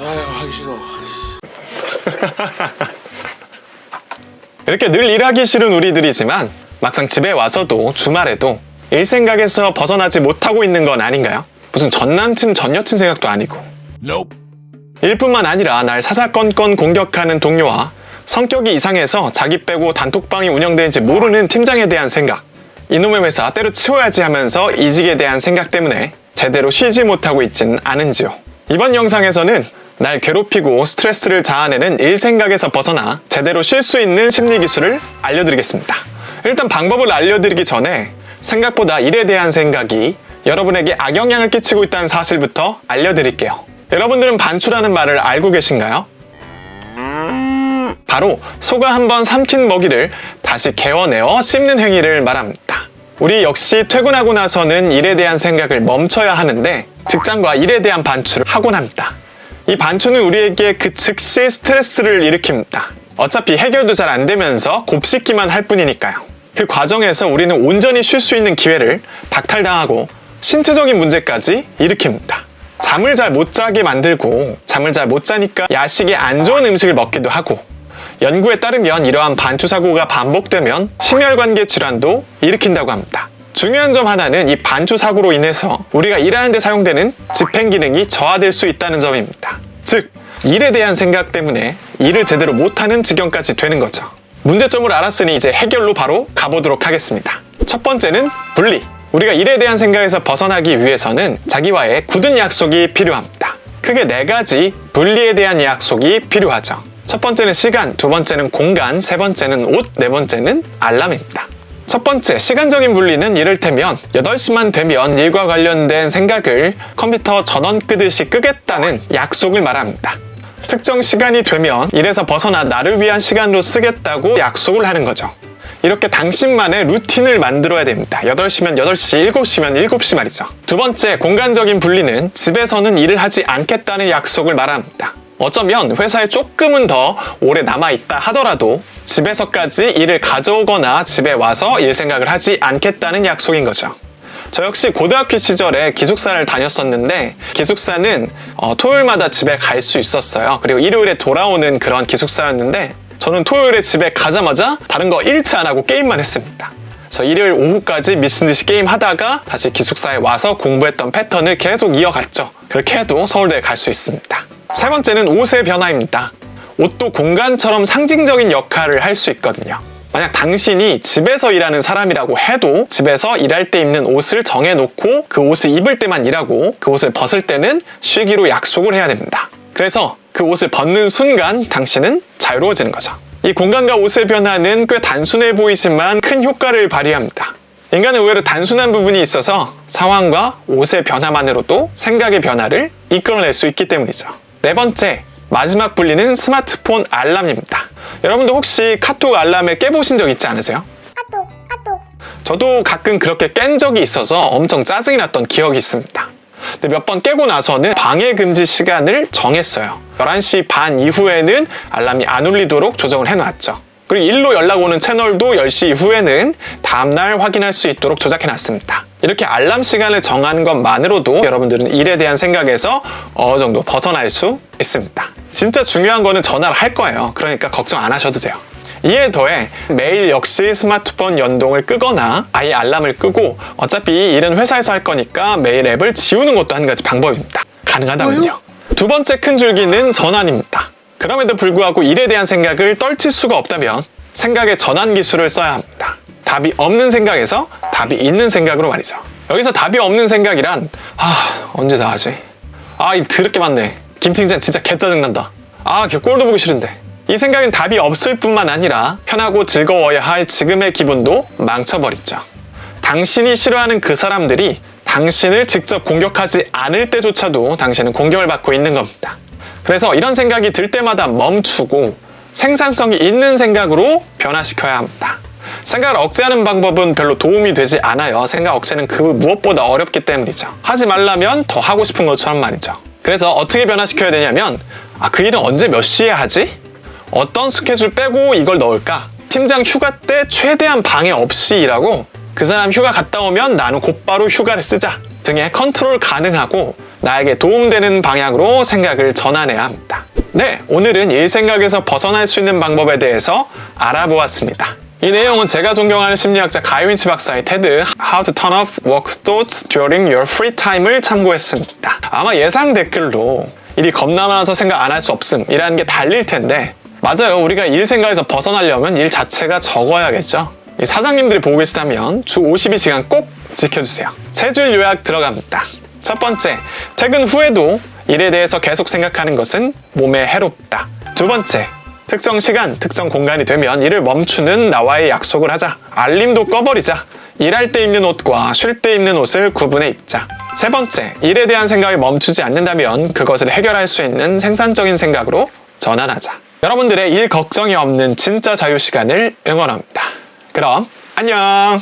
아유, 하기 싫어. 이렇게 늘 일하기 싫은 우리들이지만 막상 집에 와서도 주말에도 일 생각에서 벗어나지 못하고 있는 건 아닌가요? 무슨 전남친 전여친 생각도 아니고. 일뿐만 아니라 날 사사건건 공격하는 동료와 성격이 이상해서 자기 빼고 단톡방이 운영되는지 모르는 팀장에 대한 생각, 이놈의 회사 때려치워야지 하면서 이직에 대한 생각 때문에 제대로 쉬지 못하고 있진 않은지요. 이번 영상에서는 날 괴롭히고 스트레스를 자아내는 일 생각에서 벗어나 제대로 쉴 수 있는 심리 기술을 알려드리겠습니다. 일단 방법을 알려드리기 전에 생각보다 일에 대한 생각이 여러분에게 악영향을 끼치고 있다는 사실부터 알려드릴게요. 여러분들은 반추라는 말을 알고 계신가요? 바로 소가 한번 삼킨 먹이를 다시 개어내어 씹는 행위를 말합니다. 우리 역시 퇴근하고 나서는 일에 대한 생각을 멈춰야 하는데 직장과 일에 대한 반추를 하곤 합니다. 이 반추는 우리에게 그 즉시 스트레스를 일으킵니다. 어차피 해결도 잘 안 되면서 곱씹기만 할 뿐이니까요. 그 과정에서 우리는 온전히 쉴 수 있는 기회를 박탈당하고 신체적인 문제까지 일으킵니다. 잠을 잘 못 자게 만들고 잠을 잘 못 자니까 야식에 안 좋은 음식을 먹기도 하고 연구에 따르면 이러한 반추 사고가 반복되면 심혈관계 질환도 일으킨다고 합니다. 중요한 점 하나는 이 반추 사고로 인해서 우리가 일하는 데 사용되는 집행 기능이 저하될 수 있다는 점입니다. 즉, 일에 대한 생각 때문에 일을 제대로 못하는 지경까지 되는 거죠. 문제점을 알았으니 이제 해결로 바로 가보도록 하겠습니다. 첫 번째는 분리. 우리가 일에 대한 생각에서 벗어나기 위해서는 자기와의 굳은 약속이 필요합니다. 크게 4가지 분리에 대한 약속이 필요하죠. 첫 번째는 시간, 두 번째는 공간, 세 번째는 옷, 네 번째는 알람입니다. 첫 번째, 시간적인 분리는 이를테면 8시만 되면 일과 관련된 생각을 컴퓨터 전원 끄듯이 끄겠다는 약속을 말합니다. 특정 시간이 되면 일에서 벗어나 나를 위한 시간으로 쓰겠다고 약속을 하는 거죠. 이렇게 당신만의 루틴을 만들어야 됩니다. 8시면 8시, 7시면 7시 말이죠. 두 번째, 공간적인 분리는 집에서는 일을 하지 않겠다는 약속을 말합니다. 어쩌면 회사에 조금은 더 오래 남아있다 하더라도 집에서까지 일을 가져오거나 집에 와서 일 생각을 하지 않겠다는 약속인 거죠. 저 역시 고등학교 시절에 기숙사를 다녔었는데 기숙사는 토요일마다 집에 갈 수 있었어요. 그리고 일요일에 돌아오는 그런 기숙사였는데 저는 토요일에 집에 가자마자 다른 거 1치 안 하고 게임만 했습니다. 그래서 일요일 오후까지 미친 듯이 게임 하다가 다시 기숙사에 와서 공부했던 패턴을 계속 이어갔죠. 그렇게 해도 서울대에 갈 수 있습니다. 세 번째는 옷의 변화입니다. 옷도 공간처럼 상징적인 역할을 할 수 있거든요. 만약 당신이 집에서 일하는 사람이라고 해도 집에서 일할 때 입는 옷을 정해놓고 그 옷을 입을 때만 일하고 그 옷을 벗을 때는 쉬기로 약속을 해야 됩니다. 그래서 그 옷을 벗는 순간 당신은 자유로워지는 거죠. 이 공간과 옷의 변화는 꽤 단순해 보이지만 큰 효과를 발휘합니다. 인간은 의외로 단순한 부분이 있어서 상황과 옷의 변화만으로도 생각의 변화를 이끌어낼 수 있기 때문이죠. 네 번째, 마지막 분리는 스마트폰 알람입니다. 여러분도 혹시 카톡 알람에 깨보신 적 있지 않으세요? 카톡. 저도 가끔 그렇게 깬 적이 있어서 엄청 짜증이 났던 기억이 있습니다. 근데 몇 번 깨고 나서는 방해 금지 시간을 정했어요. 11시 반 이후에는 알람이 안 울리도록 조정을 해놨죠. 그리고 일로 연락 오는 채널도 10시 이후에는 다음날 확인할 수 있도록 조작해놨습니다. 이렇게 알람 시간을 정하는 것만으로도 여러분들은 일에 대한 생각에서 어느 정도 벗어날 수 있습니다. 진짜 중요한 거는 전화를 할 거예요. 그러니까 걱정 안 하셔도 돼요. 이에 더해 매일 역시 스마트폰 연동을 끄거나 아예 알람을 끄고 어차피 일은 회사에서 할 거니까 메일 앱을 지우는 것도 한 가지 방법입니다. 가능하다면요. 두 번째 큰 줄기는 전환입니다. 그럼에도 불구하고 일에 대한 생각을 떨칠 수가 없다면 생각의 전환 기술을 써야 합니다. 답이 없는 생각에서 답이 있는 생각으로 말이죠. 여기서 답이 없는 생각이란 언제 다 하지? 일 더럽게 많네. 김팀장 진짜 개짜증난다. 걔 꼴도 보기 싫은데. 이 생각엔 답이 없을 뿐만 아니라 편하고 즐거워야 할 지금의 기분도 망쳐버리죠. 당신이 싫어하는 그 사람들이 당신을 직접 공격하지 않을 때조차도 당신은 공격을 받고 있는 겁니다. 그래서 이런 생각이 들 때마다 멈추고 생산성이 있는 생각으로 변화시켜야 합니다. 생각을 억제하는 방법은 별로 도움이 되지 않아요. 생각 억제는 그 무엇보다 어렵기 때문이죠. 하지 말라면 더 하고 싶은 것처럼 말이죠. 그래서 어떻게 변화시켜야 되냐면 그 일은 언제 몇 시에 하지? 어떤 스케줄 빼고 이걸 넣을까? 팀장 휴가 때 최대한 방해 없이 일하고 그 사람 휴가 갔다 오면 나는 곧바로 휴가를 쓰자 등의 컨트롤 가능하고 나에게 도움되는 방향으로 생각을 전환해야 합니다. 네, 오늘은 일 생각에서 벗어날 수 있는 방법에 대해서 알아보았습니다. 이 내용은 제가 존경하는 심리학자 가이 윈치 박사의 테드 How to Turn Off Work Thoughts During Your Free Time을 참고했습니다. 아마 예상 댓글로 일이 겁나 많아서 생각 안 할 수 없음 이라는 게 달릴 텐데, 맞아요. 우리가 일 생각에서 벗어나려면 일 자체가 적어야겠죠. 사장님들이 보고 계시다면 주 52시간 꼭 지켜주세요. 세 줄 요약 들어갑니다. 첫 번째, 퇴근 후에도 일에 대해서 계속 생각하는 것은 몸에 해롭다. 두 번째, 특정 시간, 특정 공간이 되면 일을 멈추는 나와의 약속을 하자. 알림도 꺼버리자. 일할 때 입는 옷과 쉴 때 입는 옷을 구분해 입자. 세 번째, 일에 대한 생각을 멈추지 않는다면 그것을 해결할 수 있는 생산적인 생각으로 전환하자. 여러분들의 일 걱정이 없는 진짜 자유 시간을 응원합니다. 그럼 안녕!